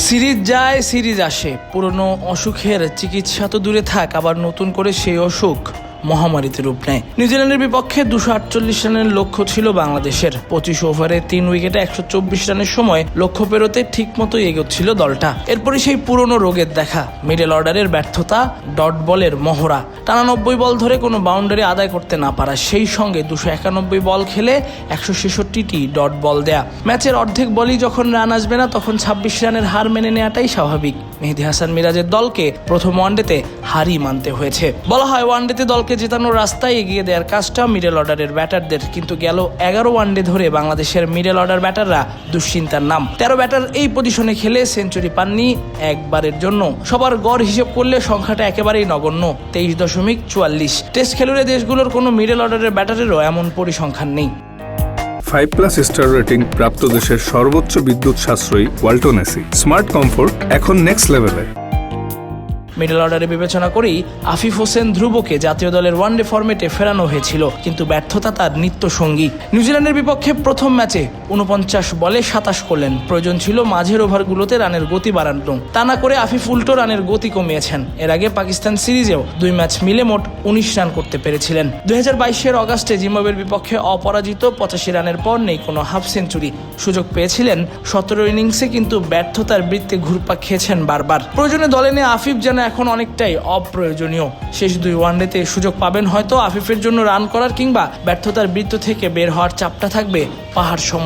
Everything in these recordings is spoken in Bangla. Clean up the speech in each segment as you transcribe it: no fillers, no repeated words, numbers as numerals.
সিরিজ যায় সিরিজ আসে, পুরনো অসুখের চিকিৎসা তো দূরে থাক, আবার নতুন করে সেই অসুখ মহামারীতে রূপ নেয়। নিউজিল্যান্ডের বিপক্ষে 248 রানের লক্ষ্য ছিল বাংলাদেশের। 25 ওভারে 3 উইকেটে 124 রানের সময় লক্ষ্য পেরোতে ঠিক মতোই এগোচ্ছিল দলটা। এরপরে সেই পুরনো রোগের দেখা, মিডল অর্ডারের ব্যর্থতা, ডট বলের মহড়া, টানা 90 বল ধরে কোনো বাউন্ডারি আদায় করতে না পারা, সেই সঙ্গে 291 বল খেলে 166টি ডট বল দেয়া। ম্যাচের অর্ধেক বলই যখন রান আসবে না, তখন 26 রানের হার মেনে নেওয়াটাই স্বাভাবিক। মেহেদী হাসান মিরাজের দলকে প্রথম ওয়ানডেতে হারই মানতে হয়েছে। বলা হয় ওয়ানডেতে দলকে জেতানোর রাস্তায় এগিয়ে দেওয়ার কাজটা মিডল অর্ডারের ব্যাটারদের, কিন্তু গেল 11 ওয়ানডে ধরে বাংলাদেশের মিডল অর্ডার ব্যাটাররা দুশ্চিন্তার নাম। 13 ব্যাটার এই পজিশনে খেলে সেঞ্চুরি পাননি একবারের জন্য। সবার গড় হিসেব করলে সংখ্যাটা একেবারেই নগণ্য, 23.44। টেস্ট খেলুড়ে দেশগুলোর কোনো মিডল অর্ডারের ব্যাটারেরও এমন পরিসংখ্যান নেই। 5+ স্টার রেটিং প্রাপ্ত দেশের সর্বোচ্চ বিদ্যুৎ সাশ্রয়ী ওয়ালটন এসি। স্মার্ট কমফোর্ট এখন নেক্সট লেভেলে। মিডল অর্ডারে বিবেচনা করেই আফিফ হোসেন ধ্রুবকে জাতীয় দলের ওয়ানডে ফরম্যাটে ফেরানো হয়েছিল, কিন্তু ব্যর্থতা তার নিত্য সঙ্গী। নিউজিল্যান্ডের বিপক্ষে প্রথম ম্যাচে 49 বলে 27 করলেন। প্রয়োজন ছিল মাঝের ওভারগুলোতে রানের গতি বাড়ানো, তা না করে আফিফ উল্টো রানের গতি কমিয়েছেন। এর আগে পাকিস্তান সিরিজেও 2 ম্যাচ মিলে মোট 19 রান করতে পেরেছিলেন। 2022-এর অগাস্টে জিম্বাবুয়ের বিপক্ষে অপরাজিত 85 রানের পর নেই কোনো হাফ সেঞ্চুরি। সুযোগ পেয়েছিলেন 17 ইনিংসে, কিন্তু ব্যর্থতার বৃত্তে ঘুরপাক খেয়েছেন বারবার। প্রয়োজনে দলে নিয়ে আফিফ যেন এখন অনেকটাই অপ্রয়োজনীয়। শেষ 2 ওয়ানডেতে সুযোগ পাবেন হয়তো আফিফের জন্য রান করার, কিংবা ব্যর্থতার বৃত্ত থেকে বের হওয়ার চাপটা থাকবে পাহাড় সম।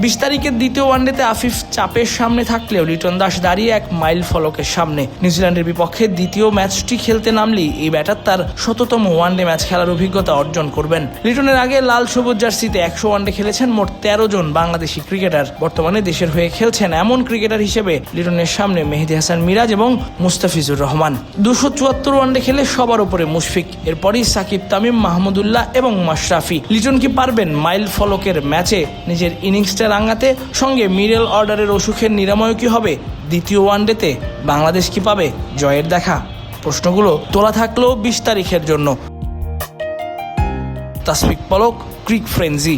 20 তারিখের দ্বিতীয় ওয়ানডেতে আফিফ চাপের সামনে থাকলেও লিটন দাস দাঁড়িয়ে এক মাইল ফলকের সামনে। নিউজিল্যান্ডের বিপক্ষে দ্বিতীয় ম্যাচটি খেলতে নামলেই এই ব্যাটার তার 100তম ওয়ানডে ম্যাচ খেলার অভিজ্ঞতা অর্জন করবেন। লিটনের আগে লাল সবুজ জার্সিতে 100 ওয়ানডে খেলেছেন মোট 13 জন বাংলাদেশি ক্রিকেটার। বর্তমানে দেশের হয়ে খেলছেন এমন ক্রিকেটার হিসেবে লিটনের সামনে মেহেদী হাসান মিরাজ এবং মুস্তাফিজুর রহমান। 274 ওয়ানডে খেলে সবার উপরে মুশফিক, এরপরই সাকিব, তামিম, মাহমুদুল্লাহ এবং মাশরাফি। লিটন কি পারবেন মাইল ফলকের ম্যাচে নিজের ইনিংসটা রাঙাতে? সঙ্গে মিডল অর্ডারের অসুখের নিরাময় কি হবে? দ্বিতীয় ওয়ানডেতে বাংলাদেশ কি পাবে জয়ের দেখা? প্রশ্নগুলো তোলা থাকলেও 20 তারিখের জন্য। তাসফিক পলক, ক্রিক ফ্রেন্জি।